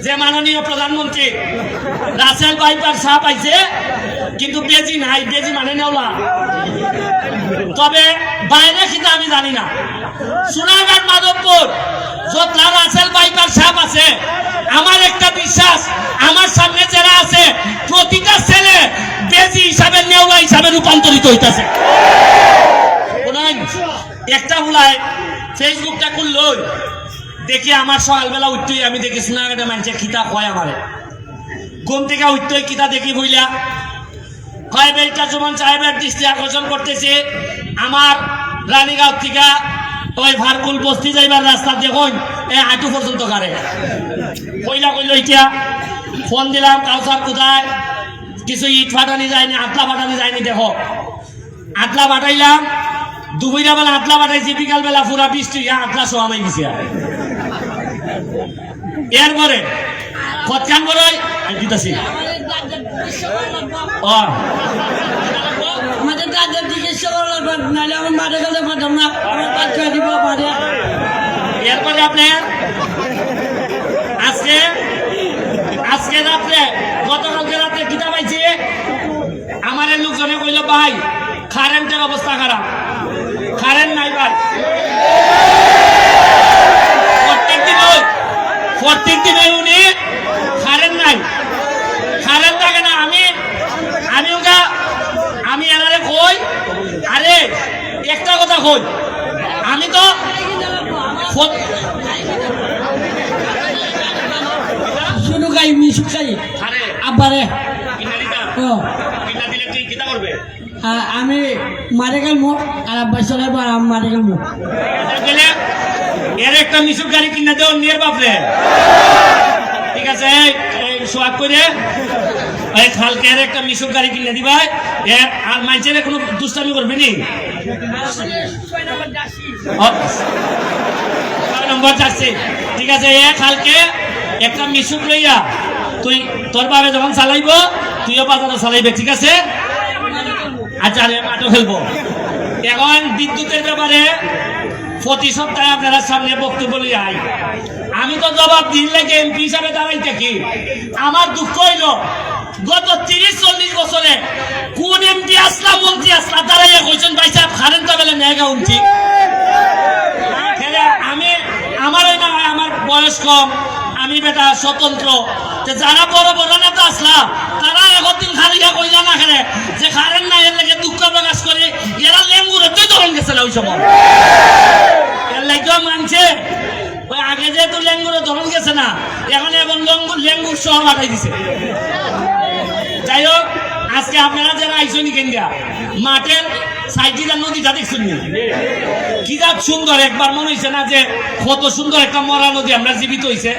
যে মাননীয় প্রধানমন্ত্রী রাসেল ভাইপার সাহেব আইছে, কিন্তু বেজি নাই, বেজি মানে নেওলা। তবে বাইরে কিন্তু আমি জানি না। সোনারঘাট মাধবপুর যত রাসেল ভাইপার সাহেব আছে, আমার একটা বিশ্বাস, আমার সামনে যারা আছে প্রতিটা ছেলে বেজি হিসাবে নেওলা হিসাবে রূপান্তরিত হইতেছে। একটা বলায় ফেসবুকটা খুললো, দেখি আমার সকালবেলা উঠতেই আমি দেখি সোনারঘাটে মানুষের খিতা হয়, আমারে ঘুম থেকে উঠতেই কিতা দেখি বইলা হয় বেটা জমান সাহেবের দৃষ্টি আকর্ষণ করতেছে। আমার রানীগাঁও থেকে ওই ভারকুল বস্তি যাইবার রাস্তা দেখুন এই হাঁটু পর্যন্ত গাড়ে কইলা কইল। ইটা ফোন দিলাম, কাউসার কোথায়, কিছু ইট ফাটানি যায়নি, আটলা ফাটানি যায়নি। দেখো আটলা ফাটাইলাম, দুপুরা বেলা আটলা ফাটাইছি, বিকাল বেলা পুরা বৃষ্টি আটলা সোয়ামাই গেছি। এরপরে কতখান করে দিতেছি আমাদের দাদের জিজ্ঞেস নাহলে আমার মাঠে গেলে পাঠাম না, আমার বাচ্চা দিব পারে। এরপরে আপনি আজকে রাত্রে গতকালকে রাত্রে কিতা পাইছি, আমার লোকজনে কইল ভাই কারেন্টের অবস্থা খারাপ, কারেন্ট নাই ভাই। প্রত্যেক দিন উনি কারেন্ট নাই, কারেন্ট থাকে না। আমি এনারে কই, আরে একটা কথা কই, আমি তো শুনু খাই মিশু খাই আব্বারে আমি মারে গেলবো আর আব্বা চলে আমি মারে গেলবো। এর একটা মিশুক গাড়ি কিনে দেও নিয়ে বাপরে, ঠিক আছে? সোয়াগ করে এই খালকে একটা মিশুক গাড়ি কিনে দিবা, আর মাইচের কোনো দুষ্টামি করবে নি। 6 নম্বর যাচ্ছে, ঠিক আছে? এ খালকে একটা মিশুক লইয়া তুই তোর বাবে যখন চালাইব তুইও বাজারে চালাইবে, ঠিক আছে? আচ্ছা মাঠও খেলবো। এখন বিদ্যুতের ব্যাপারে প্রতি সপ্তাহে আপনারা সামনে বক্তব্য লিয়ে আই, আমি তো জবাব দিন লাগে এমপি হিসাবে দাঁড়াই থাকি। আমার দুঃখ হইল গত 30-40 বছরে কোন এমপি আসলা মন্ত্রী আসলা দাঁড়াইয়া কইছেন ভাই সাহেব কারেন্ট বেলে নেগা উঠি। আমার ওই না, আমার বয়স কম, আমি বেটা স্বতন্ত্র। যারা বড় বড় নেতা আসলা তারা একদিন খালিয়া কইলা না খেলে যে কারেন্ট নাই, এর লাগে দুঃখ প্রকাশ করে এরা লেঙ্গুর ধরন গেছে না ওই সময়। এর লাগেও মানছে ওই আগে যেহেতু লেঙ্গুর ধরন গেছে না, এখন লেঙ্গুর সহ বাটাই দিছে। যাই হোক, আজকে আপনারা যারা আইসনি কেন্দ্রা মাঠের সাইডের নদীটা দেখছেন কি যা সুন্দর, একবার মনে হয়েছে না যে কত সুন্দর একটা মরা নদী আমরা জীবিত হয়েছে।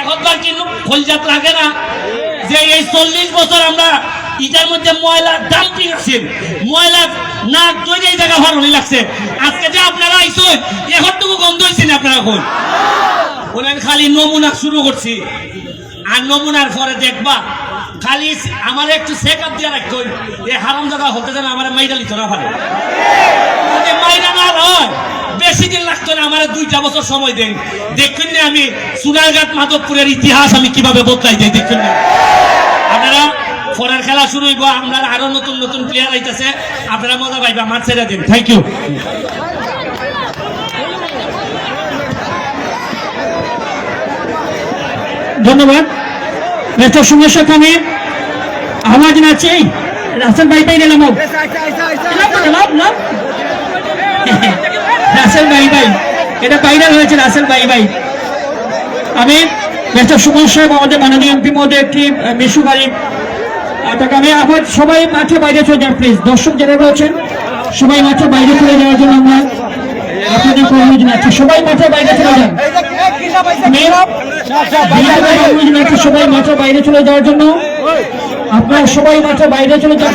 একবার কিন্তু খোলজাত লাগে না যে এই 40 বছর আমরা ইটার মধ্যে ময়লা ডাম্পিং আছে, ময়লা না তৈরি এই জায়গা ভালো লাগছে। আজকে যে আপনারা আইসো এখনটুকু গন্ধ হয়েছে না আপনারা এখন বলেন, খালি নমুনা শুরু করছি, আর নমুনার পরে দেখবা খালি আমার একটু চেক আপ দিয়ে রাখতো এই হারাম জায়গা হতে যেন আমার মাইরা লিত না পারে। মাইরা না হয় বেশি দিন লাগতো না, আমার 2টা বছর সময় দেন, দেখুন না আমি সোনারঘাট মাধবপুরের ইতিহাস আমি কিভাবে বদলাই যাই। দেখুন না আপনারা পরের খেলা শুরু হইব, আমরা আরো নতুন নতুন প্লেয়ার আইতেছে, আপনারা মজা পাইবা। মাঠ ছেড়ে দিন। Thank you. ধন্যবাদ। ব্যস্ত সময়ের সাথে আমি আওয়াজ নাচি রাসেল ভাই ভাই নিলাম, রাসেল ভাই ভাই, এটা ভাইরাল হয়েছে রাসেল ভাই ভাই। আমি ব্যস্ত সময় সাহেব আমাদের মাননীয় এমপি মধ্যে একটি মিশু গাড়ি তাকে আমি আবার সবাই মাঠে বাইরে চলে যান প্লিজ। দর্শক যারা রয়েছেন সবাই মাঠে বাইরে চলে যাওয়ার জন্য আমরা আপনাদের অনুরোধ জানাচ্ছি, সবাই মাঠে বাইরে চলে যান। সবাই মাঠে বাইরে চলে যাওয়ার জন্য আপনারা সবাই মাঠে বাইরে চলে যান।